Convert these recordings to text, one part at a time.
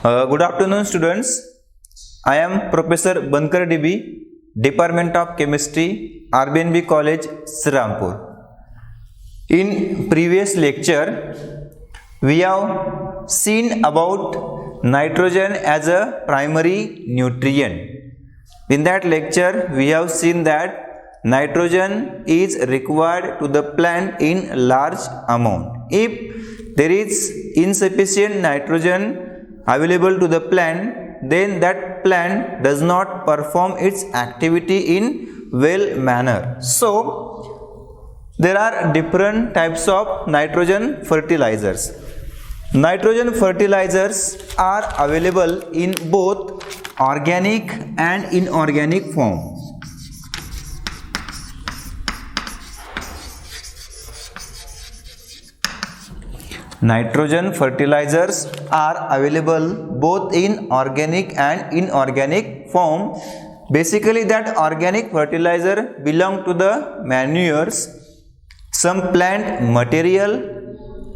Good afternoon, students. I am Professor Bankar DB, Department of Chemistry, RBNB College, Srirampur. In previous lecture, we have seen about nitrogen as a primary nutrient. In that lecture, we have seen that nitrogen is required to the plant in large amount. If there is insufficient nitrogen available to the plant, then that plant does not perform its activity in well manner. So there are different types of nitrogen fertilizers. Nitrogen fertilizers are available in both organic and inorganic form. Nitrogen fertilizers are available both in organic and inorganic form. Basically, that organic fertilizer belong to the manures, some plant material.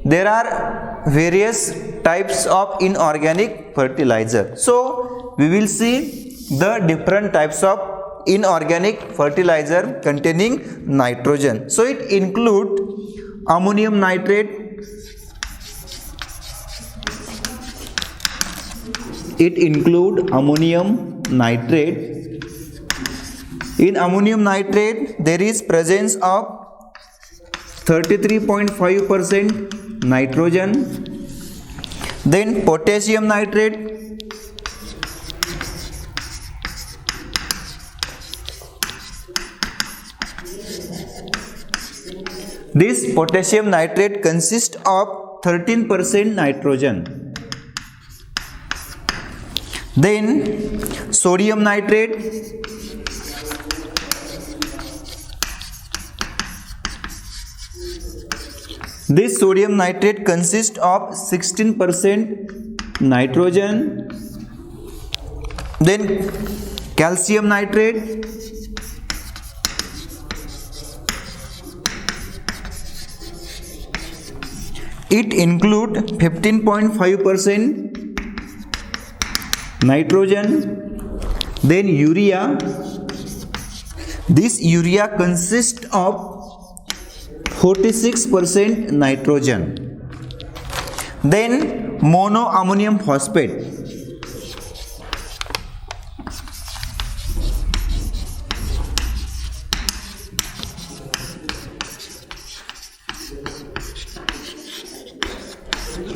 There are various types of inorganic fertilizer. So we will see the different types of inorganic fertilizer containing nitrogen. So it include ammonium nitrate. It include ammonium nitrate. In ammonium nitrate, there is presence of 33.5% nitrogen. Then potassium nitrate. This potassium nitrate consists of 13% nitrogen. Then sodium nitrate. This sodium nitrate consists of 16% nitrogen. Then calcium nitrate. It includes 15.5% nitrogen. Then urea. This urea consists of 46% nitrogen. Then monoammonium phosphate.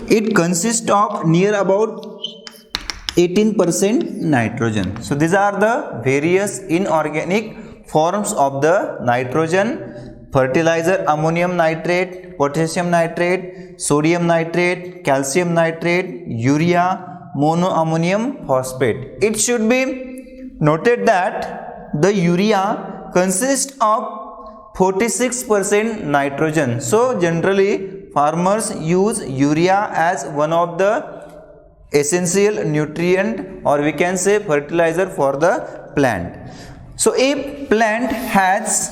It consists of near about 18% nitrogen. So these are the various inorganic forms of the nitrogen fertilizer: ammonium nitrate, potassium nitrate, sodium nitrate, calcium nitrate, urea, monoammonium phosphate. It should be noted that the urea consists of 46% nitrogen. So generally farmers use urea as one of the essential nutrient, or we can say fertilizer for the plant. So if plant has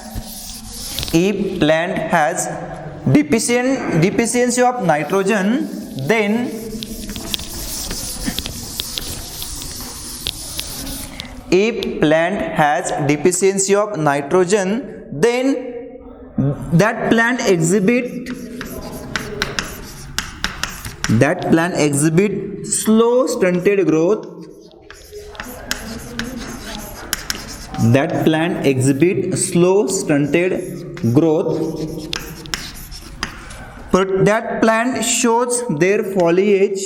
deficiency of nitrogen, then that plant exhibit slow stunted growth. That plant exhibit slow stunted growth. But that plant shows their foliage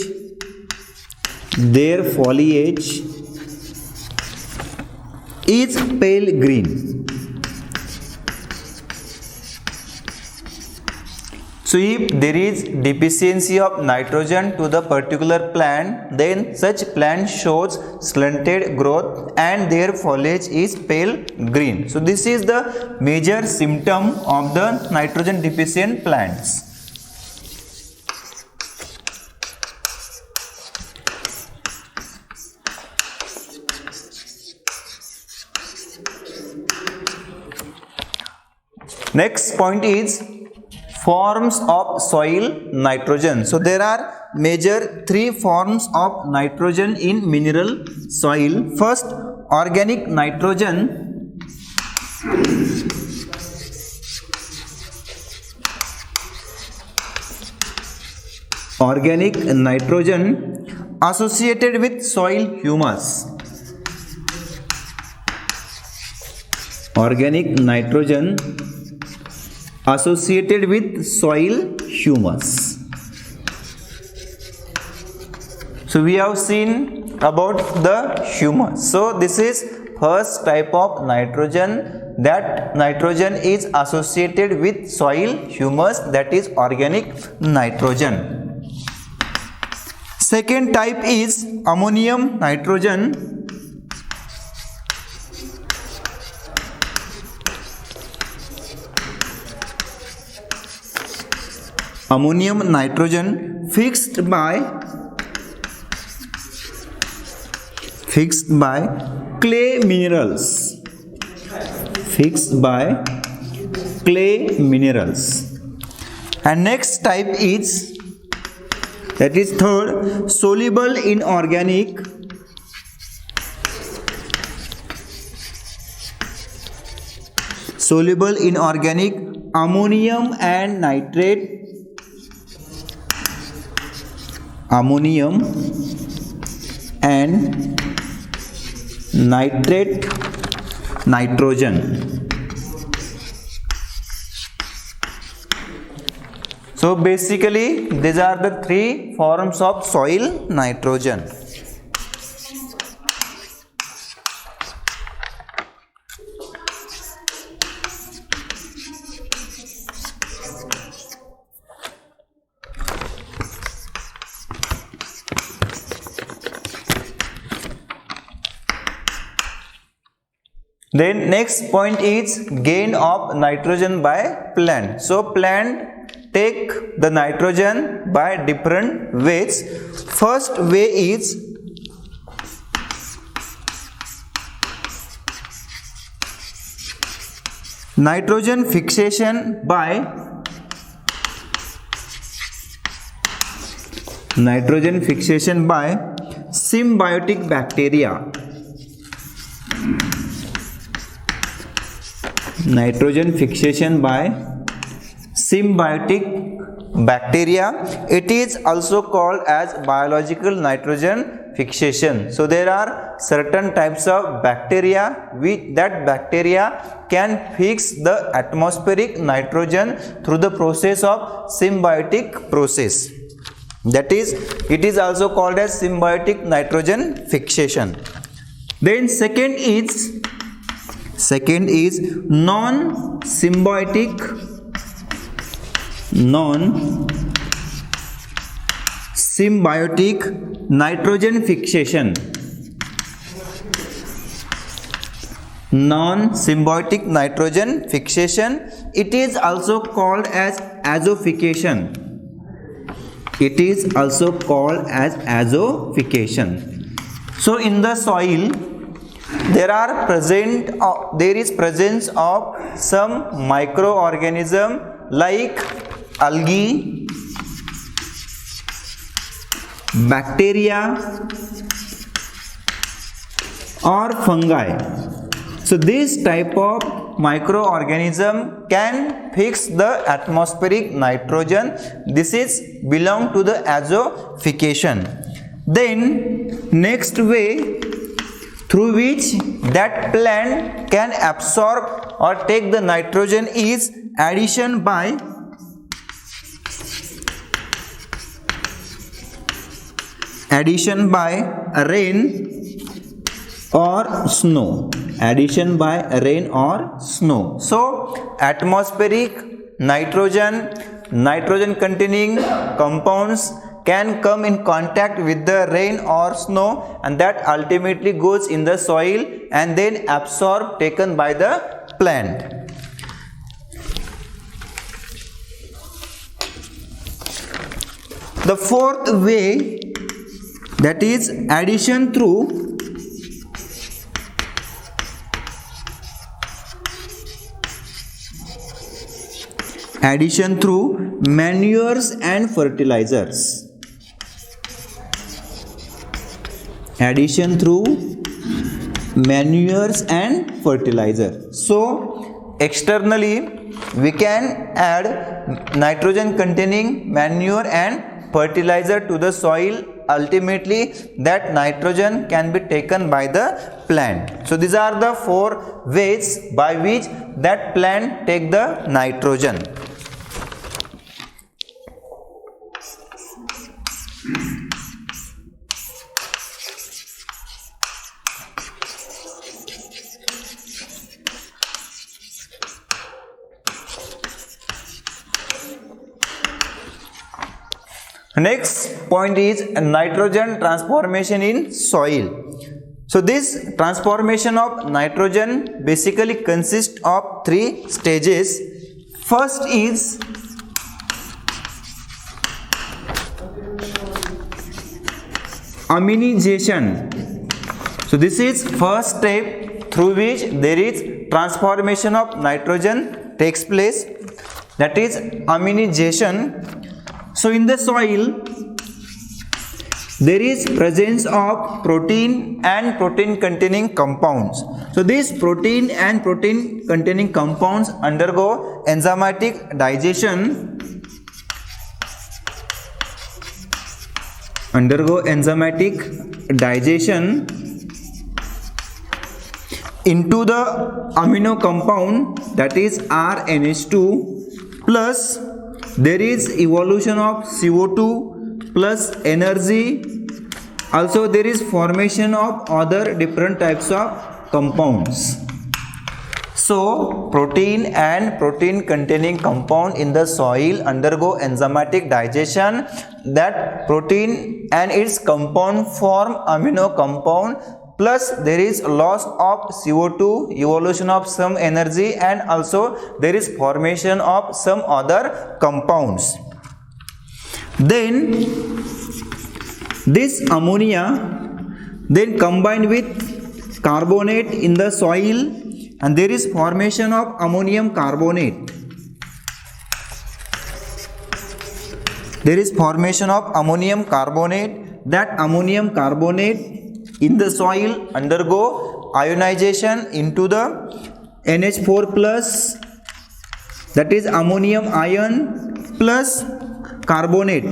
is pale green. So if there is deficiency of nitrogen to the particular plant, then such plant shows stunted growth and their foliage is pale green. So this is the major symptom of the nitrogen deficient plants. Next point is forms of soil nitrogen. So there are major three forms of nitrogen in mineral soil. First, organic nitrogen. Organic nitrogen associated with soil humus. Organic nitrogen associated with soil humus. So we have seen about the humus. So this is first type of nitrogen, that nitrogen is associated with soil humus, that is organic nitrogen. Second type is ammonium nitrogen. Ammonium nitrogen fixed by clay minerals. Fixed by clay minerals. And next type is, that is third, soluble in organic ammonium and nitrate. Ammonium and nitrate nitrogen. So basically these are the three forms of soil nitrogen. Then next point is gain of nitrogen by plant. So plant take the nitrogen by different ways. First way is nitrogen fixation by symbiotic bacteria. Nitrogen fixation by symbiotic bacteria. It is also called as biological nitrogen fixation. So there are certain types of bacteria that bacteria can fix the atmospheric nitrogen through the process of symbiotic process. That is, it is also called as symbiotic nitrogen fixation. Then second is non-symbiotic nitrogen fixation. Non-symbiotic nitrogen fixation. It is also called as azofication. It is also called as azofication. So in the soil there is presence of some microorganism like algae, bacteria or fungi. So this type of microorganism can fix the atmospheric nitrogen. This is belong to the azofication. Then next way through which that plant can absorb or take the nitrogen is addition by rain or snow. Addition by rain or snow. So atmospheric nitrogen containing compounds can come in contact with the rain or snow, and that ultimately goes in the soil and then absorbed, taken by the plant. The fourth way, that is addition through manures and fertilizers. addition through manures and fertilizer. So externally we can add nitrogen containing manure and fertilizer to the soil. Ultimately that nitrogen can be taken by the plant. So these are the 4 ways by which that plant take the nitrogen. Next point is nitrogen transformation in soil. So this transformation of nitrogen basically consists of 3 stages. First is aminization. So this is first step through which there is transformation of nitrogen takes place, that is aminization. So in the soil there is presence of protein and protein containing compounds. So these protein and protein containing compounds undergo enzymatic digestion into the amino compound, that is RNH2, plus there is evolution of CO2 plus energy. Also there is formation of other different types of compounds. So protein and protein containing compound in the soil undergo enzymatic digestion. That protein and its compound form amino compound, plus there is loss of CO2, evolution of some energy, and also there is formation of some other compounds. Then this ammonia then combined with carbonate in the soil, and there is formation of ammonium carbonate. That ammonium carbonate in the soil undergo ionization into the NH4 plus, that is ammonium ion, plus carbonate,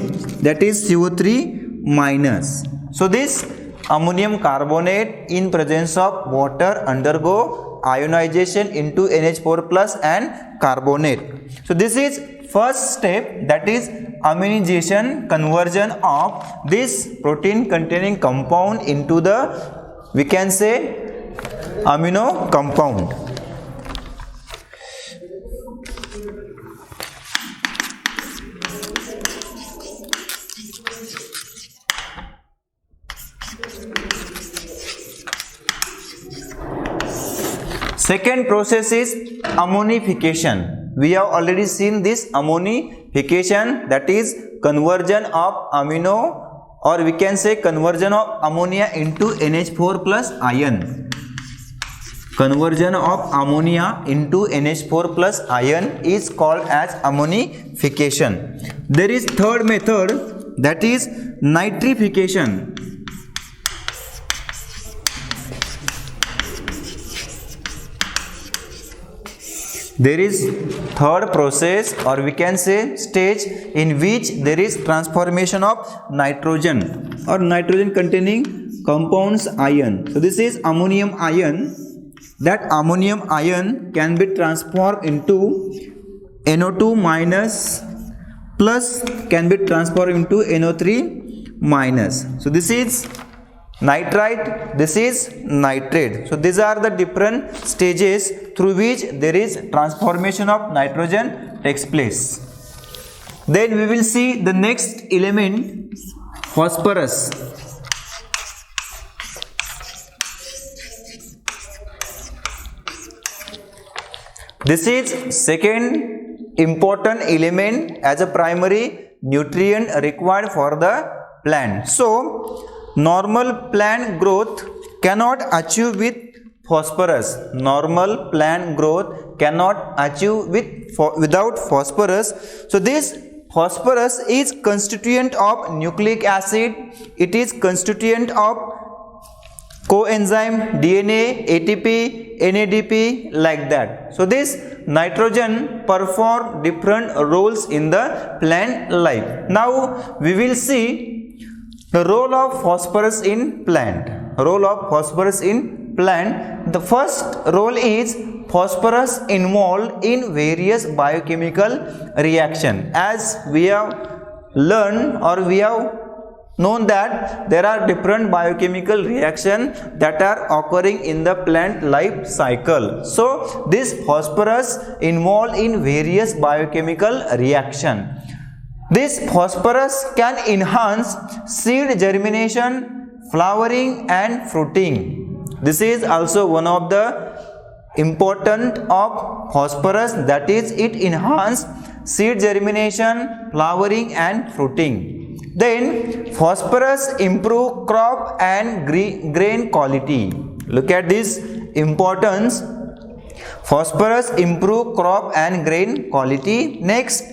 that is CO3 minus. So this ammonium carbonate in presence of water undergo ionization into NH4 plus and carbonate. So this is first step, that is aminization, conversion of this protein containing compound into the, we can say, amino compound. Second process is ammonification. We have already seen this ammonification, that is conversion of amino, or we can say conversion of ammonia into NH4 plus ion. Conversion of ammonia into NH4 plus ion is called as ammonification. There is third method, that is nitrification. There is third process, or we can say stage, in which there is transformation of nitrogen or nitrogen containing compounds ion. So this is ammonium ion. That ammonium ion can be transformed into NO2 minus, plus can be transformed into NO3 minus. So this is nitrite, this is nitrate. So these are the different stages through which there is transformation of nitrogen takes place. Then we will see the next element, phosphorus. This is second important element as a primary nutrient required for the plant. So normal plant growth cannot achieve with phosphorus. Normal plant growth cannot achieve without phosphorus. So this phosphorus is constituent of nucleic acid. It is constituent of coenzyme DNA, ATP, NADP, like that. So this nitrogen perform different roles in the plant life. Now we will see the role of phosphorus in plant. Role of phosphorus in plant. The first role is phosphorus involved in various biochemical reaction. As we have learned, or we have known, that there are different biochemical reactions that are occurring in the plant life cycle. So this phosphorus involved in various biochemical reaction. This phosphorus can enhance seed germination, flowering and fruiting. This is also one of the important of phosphorus, that is it enhance seed germination, flowering and fruiting. Then phosphorus improve crop and grain quality. Look at this importance. Phosphorus improve crop and grain quality. Next,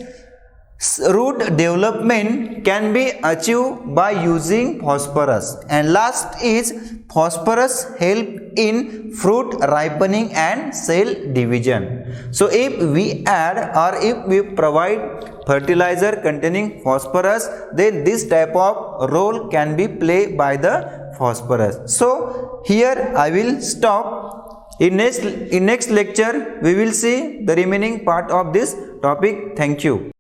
root development can be achieved by using phosphorus. And last is phosphorus help in fruit ripening and cell division. So if we add, or if we provide fertilizer containing phosphorus, then this type of role can be played by the phosphorus. So here I will stop. In next lecture we will see the remaining part of this topic. Thank you.